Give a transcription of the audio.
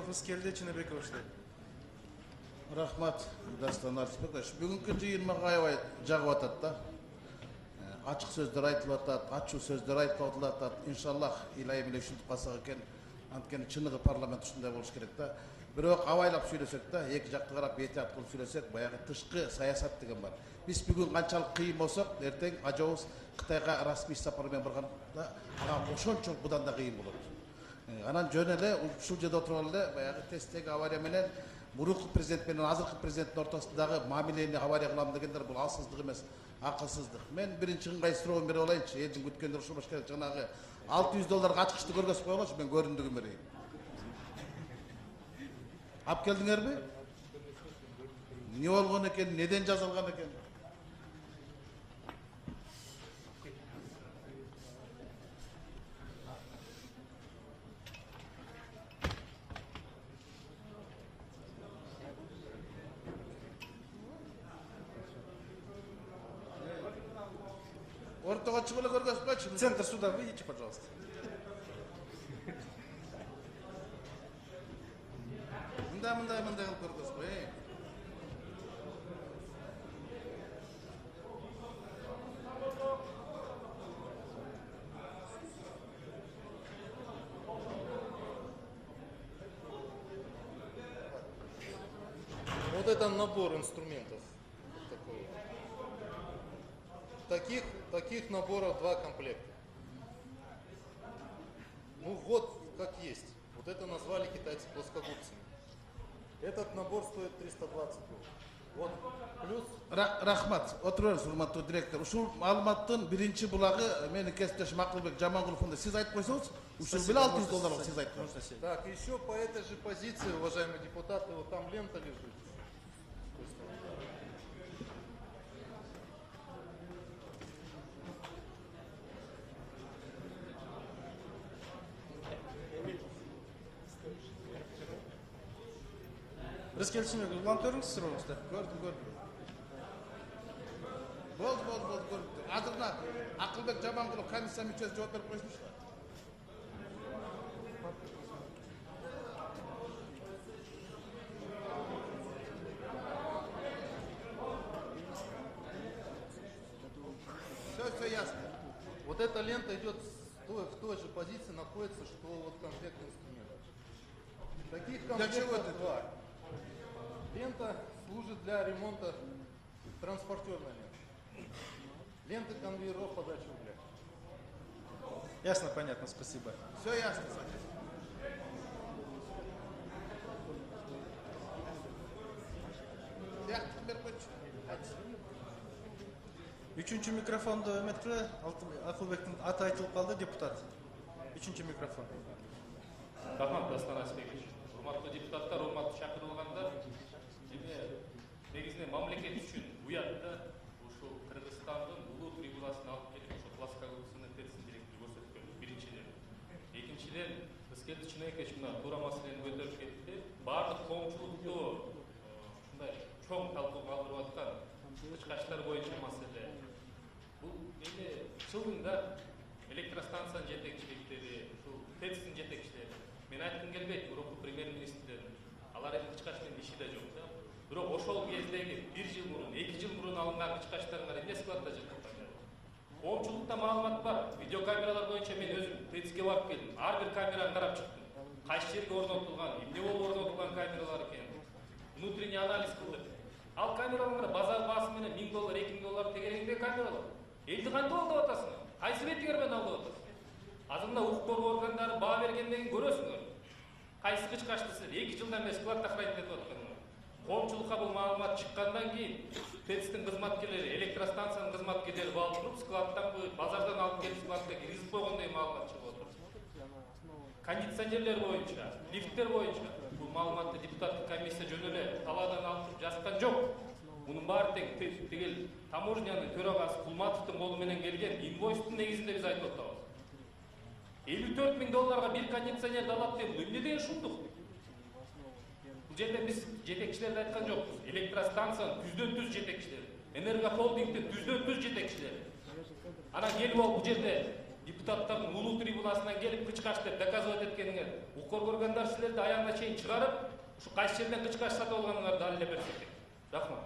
Рыскелди Чыныбековичтер. Рахмат, Дастан Арсбекович. Бүгінгі жиынға аябай жағып атат да. Açık sözler айтылып атат, ачуу сөздөр айтылып атат. Иншаллах, илайым эле ушинтип калсак экен. Анткени чыныгы парламент ушундай болуш керек да. Бирок абайлап сүйлөсөк да, эки жакты карап этият кылып сүйлөсөк, баягы тышкы саясат деген бар. Биз бүгүн канчалык кыйын болсок, эртең ажабыз Кытайга расмий сапар менен барганда, ага ошончо будан да кыйын болот. Анан жөн эле ушул жерде отуруп эле баягы тесттеги авария менен мурунку президент менен азыркы президенттин ортосундагы мамилени авария кылам дегендер бул алсыздык эмес, акылсыздык. Мен биринчи ыңгай суроом берип алайынчы. Элдин күткөндөрү ушул баш керек. Жанагы $600 ачкычты көргөзүп койгончу, мен көрүндүгүм берейин. Ап келдиңерби? Не болгон экен, неден жазылган экен? Ортого чыгып эле көргөзүп койчу. Центр суда выйдите, пожалуйста. Мындай кылып көргөзүп кой. Вот это набор инструментов. Таких наборов 2 комплекта. Ну вот как есть. Вот это назвали китайцы плоскогубцами. Этот набор стоит 320 долларов. Вот плюс... Рахмат, отурыңыз, урматтуу директор. Ушул маалыматтын биринчи булагы менин кесиптешим Акылбек Жамангуловунда сиз айтып койсоңуз, ушул беле $600 сиз айтып койсоңуз. Так, еще по этой же позиции, уважаемые депутаты, вот там лента лежит. Рыскелди Чыныбекович, улантырыңыз сурооңузду. Көрдүм. Болду, көрдүм. Азырына Акылбек Жамангулов комиссия мүчөсү жооп берип койсунчу. Все ясно. Вот эта лента идет в той же позиции, находится, что вот комплект инструментов. Таких комплектов 2. Лента служит для ремонта транспортерной ленты. Ленты конвейеров подачи угля. Ясно, понятно, спасибо. Все ясно. Үчүнчү микрофонду өмөткүлө Акылбектин аты айтылып калды, депутат. Үчүнчү микрофон. Рахмат, Дастан Арсбекович. Урматтуу депутаттар, урматтуу чакырылгандар. Негизинен мамлекет үчүн уятта ушул Кыргызстандын улуу трибунасын алып келип, ошо плоскогубцунун терсин директири көрсөткөн. Биринчиден. Экинчиден, Рыскелди Чыныбекович мына туура маселени көтөрүп кетти. Баардык коомчулукту ушундай чоң талкууга калтырып аткан кычкачтар боюнча маселе. Бул эми чылдыңда электростанциянын жетекчиликтери, ушул ТЭЦтин жетекчилери. Мен айткым келбейт, мурунку премьер-министрлер алар эми кычкач менен иши да жок да. Бирок ошол кездеги 1 жыл мурун, 2 жыл мурун алынган кычкачтарга эмне складда жатат? Коомчулукта маалымат бар. Видеокамералар боюнча мен өзүм ТЭЦке барып келдим. Ар бир камераны карап чыктым. Кайсы жерге орнотулган, эмне болуп орнотулган камералар экен. Внутренний анализ кылдык. Ал камералар базар баасы менен $1000, $2000 тегерегиндеги камералар. Элди кантип алдап атасыңар? Кайсы беттигер менен алдап атасыңар? Азырында укук коргоо органдары баа бергенден кийин көрөсүңөр. Кайсы кычкачты силер 2 жылдан бери складда хранить этип атканыңар. Коомчулукка бул маалымат чыккандан кийин ТЭЦтин кызматкерлери, электростанциянын кызматкерлери алып туруп, складдан базардан алып келип складда киргизип койгондой маалымат чыгып отур. Кондиционерлер боюнча, лифттер боюнча бул маалыматты депутаттык комиссия жөн эле талаадан алып жазган жок. Мунун баары тең тигил таможнянын төрагасы Кулматовдун колу менен келген инвойстун негизинде биз айтып атабыз. $54,000 бир кондиционерди алат деп эмне деген шумдук? Бул жерде биз жетекчилерди айткан жокпуз. Электростанциянын түздөн-түз жетекчилери, Энерго холдингдин түздөн-түз жетекчилери. Анан келип бул жерде депутаттардын улуу трибунасынан келип кычкаш деп доказывать эткениңер, укук органдар силерди аягына чейин чыгарып, ушу кайсы жерден кычкаш сатып алганыңарды далилдеп берсе экен. Рахмат.